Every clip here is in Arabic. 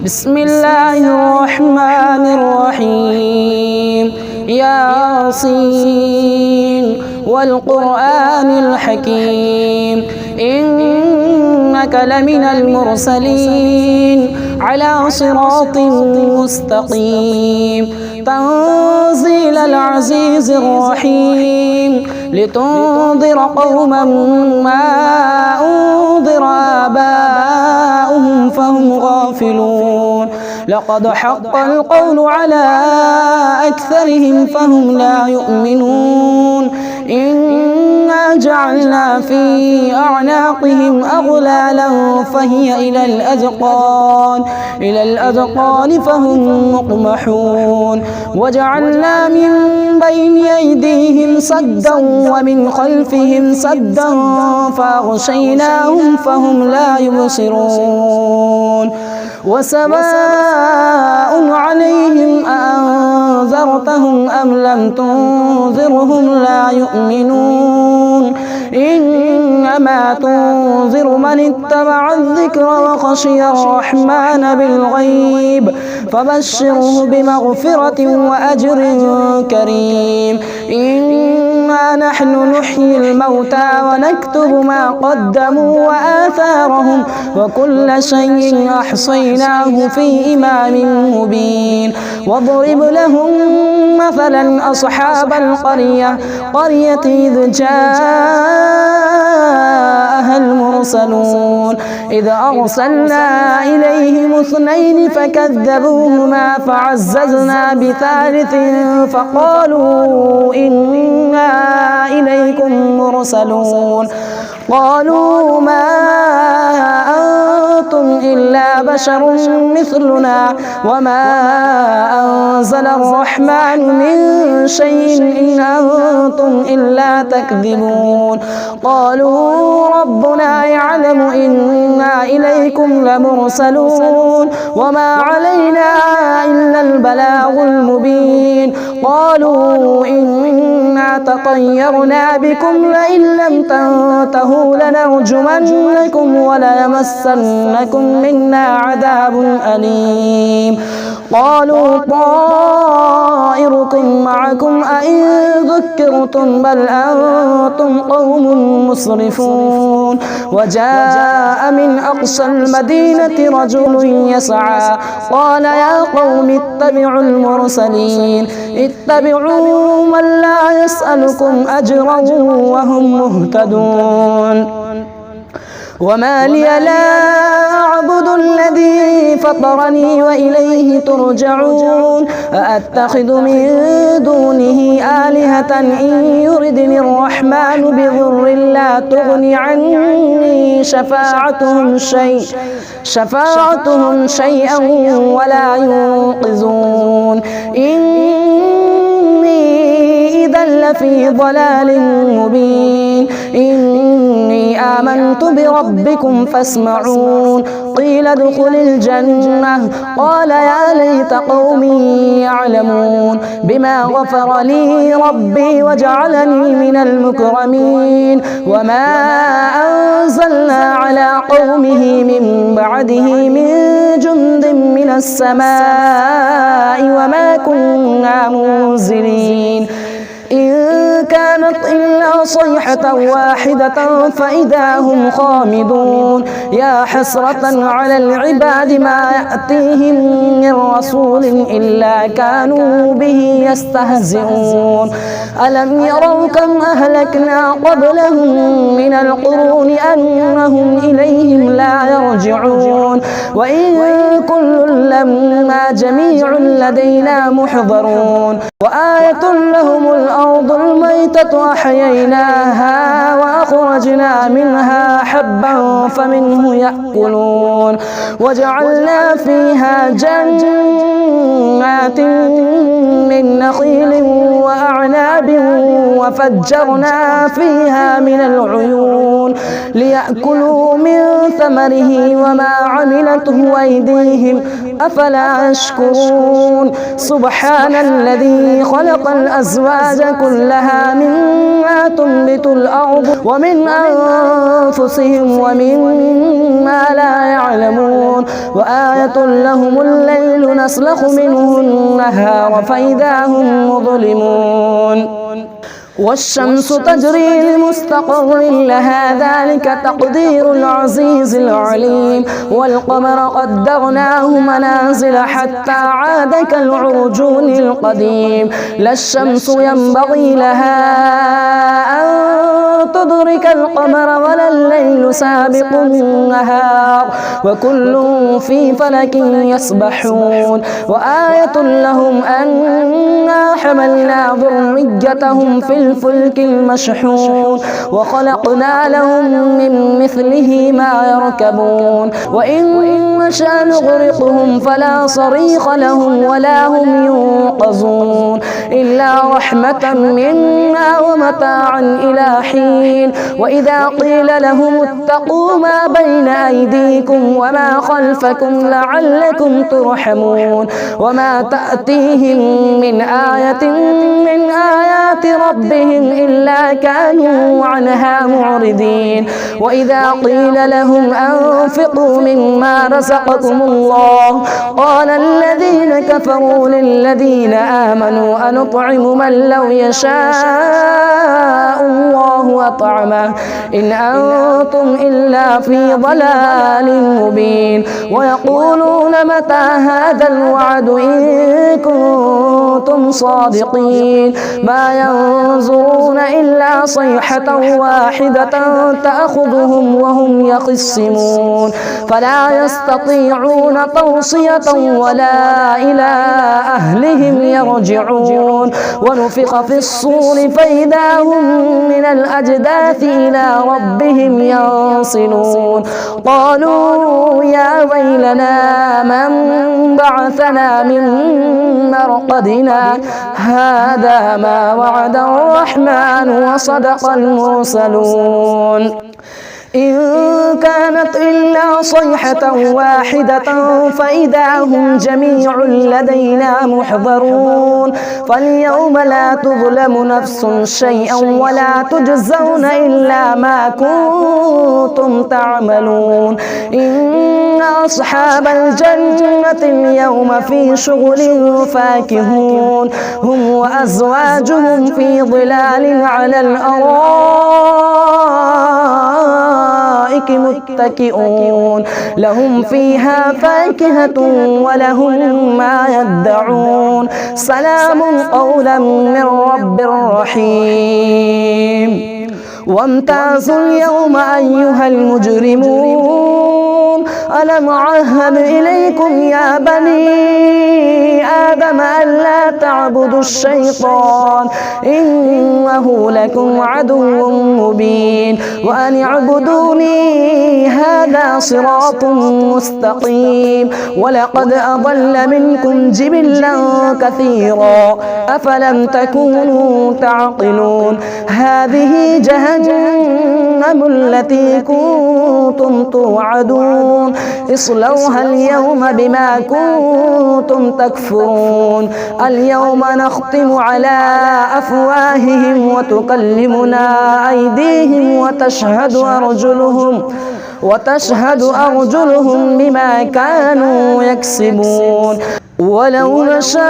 بسم الله الرحمن الرحيم ياسين والقرآن الحكيم إنك لمن المرسلين على صراط مستقيم تنزيل العزيز الرحيم لتنذر قوما ما أنذر آباؤهم فهم غافلون لقد حق القول على أكثرهم فهم لا يؤمنون إنا جعلنا في أعناقهم أغلالا فهي إلى الأذقان فهم مقمحون وجعلنا من بين أيديهم سدا ومن خلفهم سدا فأغشيناهم فهم لا يبصرون وسواء عليهم أأنذرتهم أم لم تنذرهم لا يؤمنون إنما تنذر من اتبع الذكر وخشي الرحمن بالغيب فبشره بمغفرة وأجر كريم إنا نحن نحيي الموتى ونكتب ما قدموا وآثارهم وكل شيء أحصيناه في إمام مبين واضرب لهم مثلا أصحاب القرية إذ جاءها المرسلون إذ أرسلنا إليهم 2 فكذبوهما فعززنا ب3 فقالوا إنا إليكم مرسلون قالوا ما أنتم إلا بشر مثلنا وما أنزل الرحمن من شيء إن أنتم إلا تكذبون قالوا ربنا يعلم إنا إليكم لمرسلون وما علينا إلا البلاغ المبين قالوا إنا تطيرنا بكم لئن لم تنتهوا لنرجمنكم وليمسنكم منا عذاب أليم قالوا طائركم معكم أئن ذكرتم بل أنتم قوم مسرفون وجاء من أقصى المدينة رجل يسعى قال يا قوم اتبعوا المرسلين اتبعوا من لا يسألكم أجرا وهم مهتدون وما لي لا أعبد الذي فطرني وإليه ترجعون أأتخذ من دونه آلهة إن يردني الرحمن بضر لا تغني عني شفاعتهم شيئا ولا ينقذون إني إذا لفي ضلال مبين إني آمنت بربكم فاسمعون قيل ادخل الجنة قال يا ليت قومي يعلمون بما غفر لي ربي وجعلني من المكرمين وما أنزلنا على قومه من بعده من جند من السماء وما كنا منزلين إن كانت إلا صيحة واحدة فإذا هم خامدون يا حسرة على العباد ما يأتيهم من رسول إلا كانوا به يستهزئون ألم يروا كم أهلكنا قبلهم من القرون أنهم إليهم لا يرجعون وإن كل لما جميع لدينا محضرون وآية لهم الأرض الميتة أحييناها وأخرجنا منها حبا فمنه يأكلون وجعلنا فيها جنات من نخيل وأعناب وفجرنا فيها من العيون ليأكلوا من ثمره وما عملته أيديهم أفلا يشكرون سبحان الذي خلق الأزواج كلها لها مما تنبت الأرض ومن أنفسهم ومما لا يعلمون وآية لهم الليل نسلخ منه النهار فإذا هم مظلمون والشمس تجري لمستقر لها ذلك تقدير العزيز العليم والقمر قدرناه منازل حتى عاد كالعرجون القديم لا الشمس ينبغي لها أن تدرك القمر ولا الليل سابق النهار وكل في فلك يسبحون وآية لهم أنا حملنا ذريتهم في الفلك المشحون وخلقنا لهم من مثله ما يركبون وإن نشأ نغرقهم فلا صريخ لهم ولا هم ينقذون إلا رحمة منا ومتاعا إلى حين وإذا قيل لهم اتقوا ما بين أيديكم وما خلفكم لعلكم ترحمون وما تأتيهم من آية من آيات ربهم إلا كانوا عنها معرضين وإذا قيل لهم أنفقوا مما رزقكم الله قال الذين كفروا للذين آمنوا أنطعم من لو يشاء الله أطعمه إن أنتم إلا في ضلال مبين ويقولون متى هذا الوعد إن كنتم صادقين ما ينظرون إلا صيحة واحدة تأخذهم وهم يخصمون فلا يستطيعون توصية ولا إلى أهلهم يرجعون ونفخ في الصور فإذا هم من الأجداث إلى ربهم ينصلون قالوا يا ويلنا من بعثنا من مرقدنا هذا ما وعد الرحمن وصدق المرسلون إن كانت إلا صيحة واحدة فإذا هم جميع لدينا محضرون فاليوم لا تظلم نفس شيئا ولا تجزون إلا ما كنتم تعملون إن أصحاب الجنة اليوم في شغل فاكهون هم وأزواجهم في ظلال على الأرائك متكئون لهم فيها فاكهة ولهم ما يدعون سلام قولا من رب رحيم وامتازوا اليوم أيها المجرمون ألم أعهد إليكم يا بني آدم ألا تعبدوا الشيطان إنه لكم عدو مبين وأن اعبدوني هذا صراط مستقيم ولقد أضل منكم جبلا كثيرا أفلم تكونوا تعقلون هذه جهنم التي كنتم توعدون اصلوها اليوم بما كنتم تكفرون اليوم نختم على أفواههم وتكلمنا أيديهم وتشهد أرجلهم بما كانوا يكسبون ولو نشاء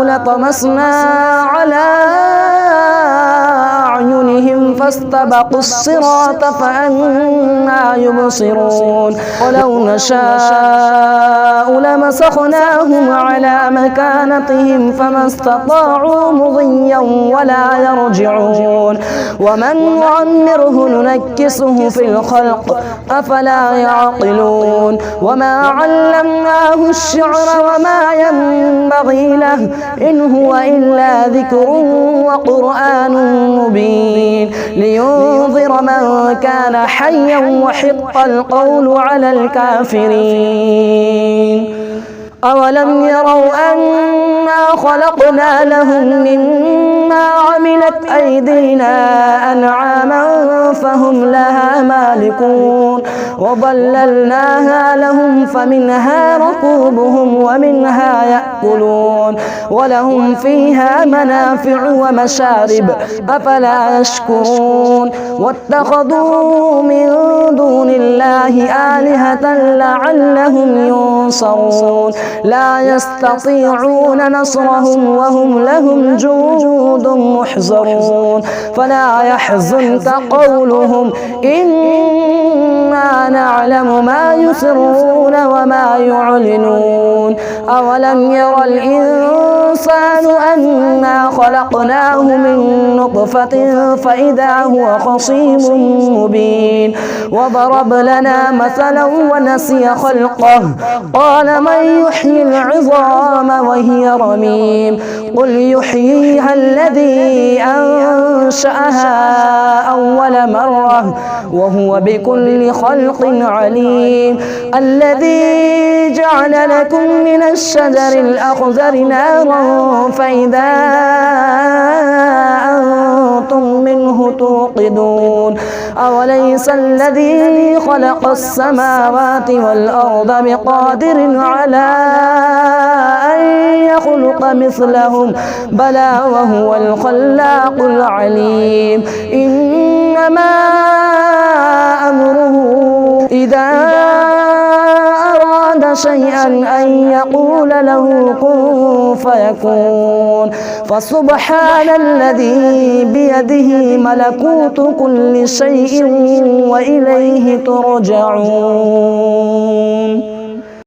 لطمسنا على أعينهم فاستبقوا الصراط فأنى يبصرون ولو نشاء لمسخناهم على مكانتهم فما استطاعوا مضيا ولا يرجعون ومن نعمره ننكسه في الخلق أفلا يعقلون وما علمناه الشعر وما ينبغي له إن هو إلا ذكر وقرآن مبين لينذر من كان حيا وحق القول على الكافرين أولم يروا أنا خلقنا لهم مما عملت أيدينا أنعاما فهم لها مالكون وظللناها لهم فمنها ركوبهم ومنها يأكلون ولهم فيها منافع ومشارب أفلا يشكرون واتخذوا من دون الله آلهة لعلهم ينصرون لا يستطيعون نصرهم وهم لهم جند محضرون فلا يحزنك قولهم إنا نعلم ما يسرون وما يعلنون أولم ير الإنسان أنا خلقناه من نطفة فإذا هو خصيم مبين وضرب لنا مثلا ونسي خلقه قال من يحيي العظام وهي رميم قل يحييها الذي أنشأها أول مرة وهو بكل خلق عليم الذي جعل لكم من الشجر الأخضر نارا فإذا أنتم منه توقدون أوليس الذي خلق السماوات والأرض بقادر على أن يخلق مثلهم بلى وهو الخلاق العليم إنما أمره إذا أراد شيئا أن يقول له كن فيكون فسبحان الذي بيده ملكوت كل شيء وإليه ترجعون.